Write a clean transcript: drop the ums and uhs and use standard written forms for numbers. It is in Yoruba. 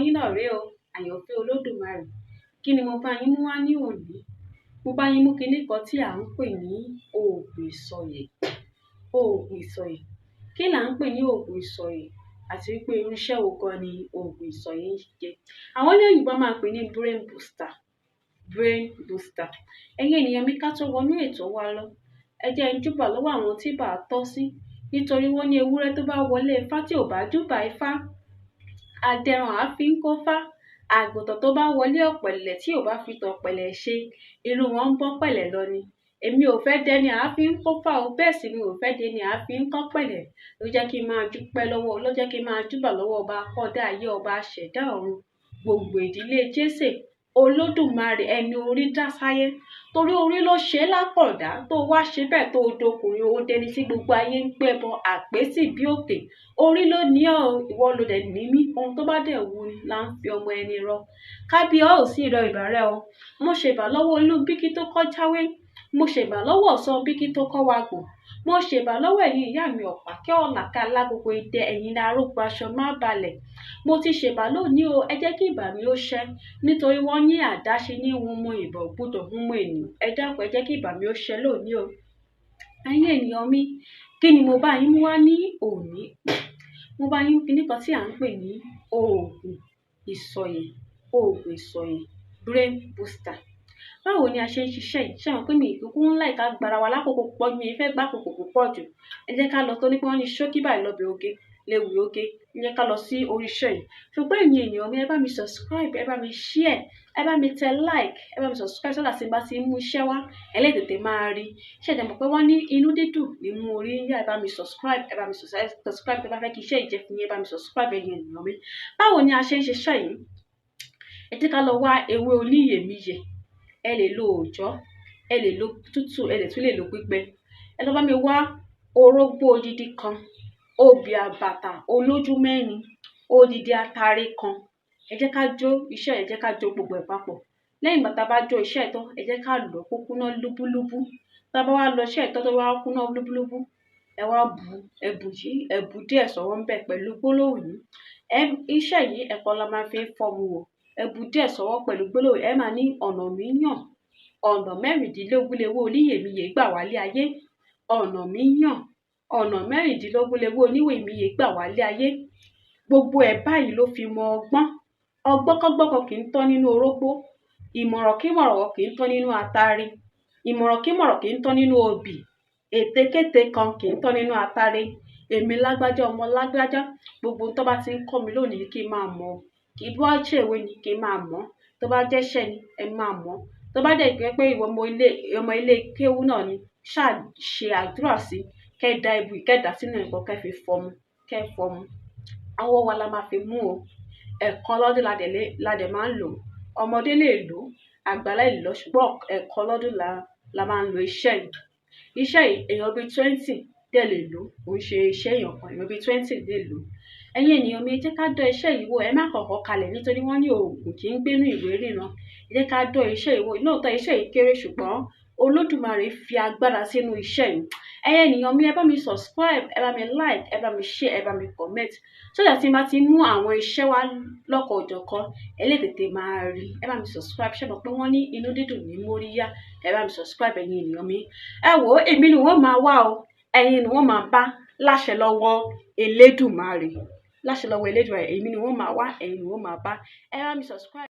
yín náà rèé o, àyànfẹ́ Olódùmarè. Kí ni mo bá yín mú wá ní òní? Mo bá yín mú kinní kan tí à ń pè ní oògùn ìsọyè. Oògùn ìsọyè. Kí là ń pè ní oògùn ìsọyè? Àti wípé irúṣẹ́ wo gan ni oògùn ìsọyè ń ṣe? Àwọn olóyìnbó máa ń pè ní brain booster. Brain booster. Ẹ̀yin ènìyàn mi, ká tó wọnú ètò wa lọ, ẹ jẹ́ n júbà lọ́wọ́ àwọn tí bá tọ́ sí, nítorí wọ́n ní ewúrẹ́ tó bá wọlé ifá tí ò bá júbà ifá, adẹran á fi ń kófá. Àgùntàn tó bá wọlé ọ̀pẹ̀lẹ̀ tí ò bá fi tọ̀pẹ̀lẹ̀ ṣe, inú wọn ń bọ́ pẹ̀lẹ̀ lọ ni. Èmi ò fẹ́ dẹni àá fi ń kófá o, bẹ́ẹ̀ sì ni ò fẹ́ dẹni àá fi ń kọ́ pẹ̀lẹ̀. Ló jẹ́ kí n máa dúpẹ́ lọ́wọ́, ló jẹ́ kí n máa júbà lọ́wọ́ ọba akọ́dá ayé, ọba aṣẹ̀dá ọ̀run, gbogbo ìdílé Jésè, Olódùmarè, ẹni orí dá sáyé. Torí orí ló ṣe é lápọ̀dá, tó wá ṣe bẹ́ẹ̀ tó dokùnrin, ó dẹni tí gbogbo ayé ń gbẹ́bọ àpésì bí òkè. Orí ló ní ọ́, ìwọ ló dẹ̀ ní mí, ohun tó bá dẹ̀ wù ni là ń fi ọmọ ẹni rọ. Kábíọ́ ò sí ìrọ̀ ìbàrẹ̀ o. Mo ṣèbà lọ́wọ́ olú bíkí tó kọ́ jáwé. Mo ṣèbà lọ́wọ́ ọ̀sán bíkí tó kọ́ wagbò. Mo ṣèbà lọ́wọ́ ẹ̀yin ìyá mi ọ̀pá kẹ́ ọ̀làkà lágogo idẹ ẹ̀yin ní arúgbó aṣọ má balẹ̀. Mo ti ṣèbà lónìí o, ẹ jẹ́ kí ìbà mi ó ṣẹ́, nítorí wọ́n ní àdáṣe ní hunmu ìbà ògbúdọ̀ hunmu ènìyàn. Ẹ dákun, ẹ jẹ́ kí ìbà mi ó ṣẹ́ lónìí o. Ẹ̀yin ènìyàn mi, kí ni mo bá yín mú wá ní òní? Mo bá yín kinní kan tí à ń pè ní oògùn ìsọyè. Oògùn ìsọyè, brain booster. Báwo ni a ṣe ń ṣiṣẹ́ yìí? Ṣé àwọn pé mi ìkúkú ńlá ìka gbára wa lákòókò púpọ̀, mi fẹ́ gbá àkókò púpọ̀ jù. Ẹ jẹ́ ká lọ tó ní pé wọ́n ní ṣókí báyìí lọ́bẹ̀ oge, léwu oge. Ẹ jẹ́ ká lọ sí orí iṣẹ́ yìí. Ṣùgbọ́n ẹ̀yin ènìyàn mi, ẹ bá mi subscribe, ẹ bá mi share, ẹ bá mi tẹ like, ẹ bá mi subscribe sọ́dà tí n bá ti mú iṣẹ́ wá, ẹ lè tètè máa rí. Ṣé ẹ dẹ̀ mọ̀ pé wọ́n ní inú dídùn ní mú orí yá? Ẹ bá mi subscribe, ẹ bá mi subscribe, ẹ bá fẹ́ kí iṣẹ́ yìí jẹ́ fún yín, ẹ bá mi subscribe ẹ̀yin ènìyàn mi. Báwo ni a ṣe ń ṣiṣẹ́ yìí? Ẹ jẹ́ ká lọ wá ewé oníyèmíyè. Ẹ lè lo òòjọ́, ẹ lè lo tútù, ẹ lè tún lè lo gbígbẹ. Ẹ lọ bá mi wá orógbó odidi kan, obì àbàtà olójú mẹ́rin, odidi atare kan. Ẹ jẹ́ ká jó iṣẹ́, ẹ jẹ́ ká jó gbogbo ẹ̀ papọ̀. Lẹ́yìn ìgbà tá a bá jó iṣẹ́ ẹ̀ tán, ẹ jẹ́ ká lọ̀ kó kúná lúbúlúbú. Tá a bá wá lọ iṣẹ́ ẹ̀ tán tó wá kúná lúbúlúbú, ẹ wá bu díẹ̀ sọ́wọ́ ń bẹ̀ pẹ̀lú gbólóhùn yìí. Iṣẹ́ yìí ẹ̀kọ́ la máa fi ń fọ́mu wò. Ẹ bu díẹ̀ sọ́wọ́ pẹ̀lú gbólóhùn, ẹ máa ní ọ̀nà mi yàn. Ọ̀nà mẹ́rìndínlógún lewó oníyèmíyè gbà wálé ayé. Ọ̀nà mi yàn. Ọ̀nà mẹ́rìndínlógún lewó oníyèmíyè gbà wálé ayé. Gbogbo ẹ̀ báyìí ló fi mọ ọgbọ́n. Ọgbọ́nkọ́gbọ́n kan kì í tán nínú orógbó. Ìmọ̀rànkímọ̀ràn kì í tán nínú atare. Ìmọ̀rànkímọ̀ràn kì í tán nínú obì. Ètekéte kan kì í tán nínú atare. Èmi lágbájá ọmọ lágbájá, gbogbo tó bá ti ń kọ́ mi lónìí kí n máa mọ̀. Kì í bá ṣèwé ni kí n máa mọ̀. Tó bá jẹ́ iṣẹ́ ni ẹ máa mọ̀. Tó bá dẹ̀ jẹ́ pé ìwọ ọmọ ilé kéwú náà ni, ṣáà ṣe àdúrà sí, kẹ́ da ibu ìkẹ́dà sínú nǹkan kẹ́ fi fọmu, kẹ́ fọmu. Ọwọ́ wa la máa fi mú o. Ẹ̀kan lọ́dún la dẹ̀ máa ń lò. Ọmọdé lè lò, àgbà lè lò, ṣùgbọ́n ẹ̀kan lọ́dún la máa ń lo iṣẹ́ yìí. Iṣẹ́ yìí èèyàn bíi 20 dẹ̀ lè lò. Ó ń ṣe iṣẹ́ èèyàn kan, èèyàn bíi 20 lè lò. Ẹ̀yin ènìyàn mi, ẹ jẹ́ ká dán iṣẹ́ yìí wò. Ẹ má kọ̀kọ́ kalẹ̀, nítorí wọ́n ní oògùn kì í gbénú ìwé ríran. Ẹ jẹ́ ká dán iṣẹ́ yìí wò. Lóòótọ́ iṣẹ́ yìí kéré, ṣùgbọ́n Olódùmarè fi agbára sínú iṣẹ́ yìí. Ẹ̀yin ènìyàn mi, ẹ bá mi subscribe, ẹ bá mi like, ẹ bá mi share, ẹ bá mi comment. So that tí n bá ti mú àwọn iṣẹ́ wá lọ́kọ̀ọ̀jọ̀kan, ẹ lè tètè máa rí. Ẹ bá mi subscribe. Ṣé mọ̀ pé wọ́n ní inú dídùn ní móríyá? Ẹ bá mi subscribe ẹ̀yin ènìyàn mi. Ẹ wò ó, èmi ni wọ́n máa wá o. Ẹ̀yin ni wọ́n máa bá láṣẹ lọ́wọ́ Elédùmarè. Láṣẹ lọ́wọ́ Elédùmarè, èmi ni wọ́n máa wá, ẹ̀yin ni wọ́n máa bá. Ẹ bá mi subscribe.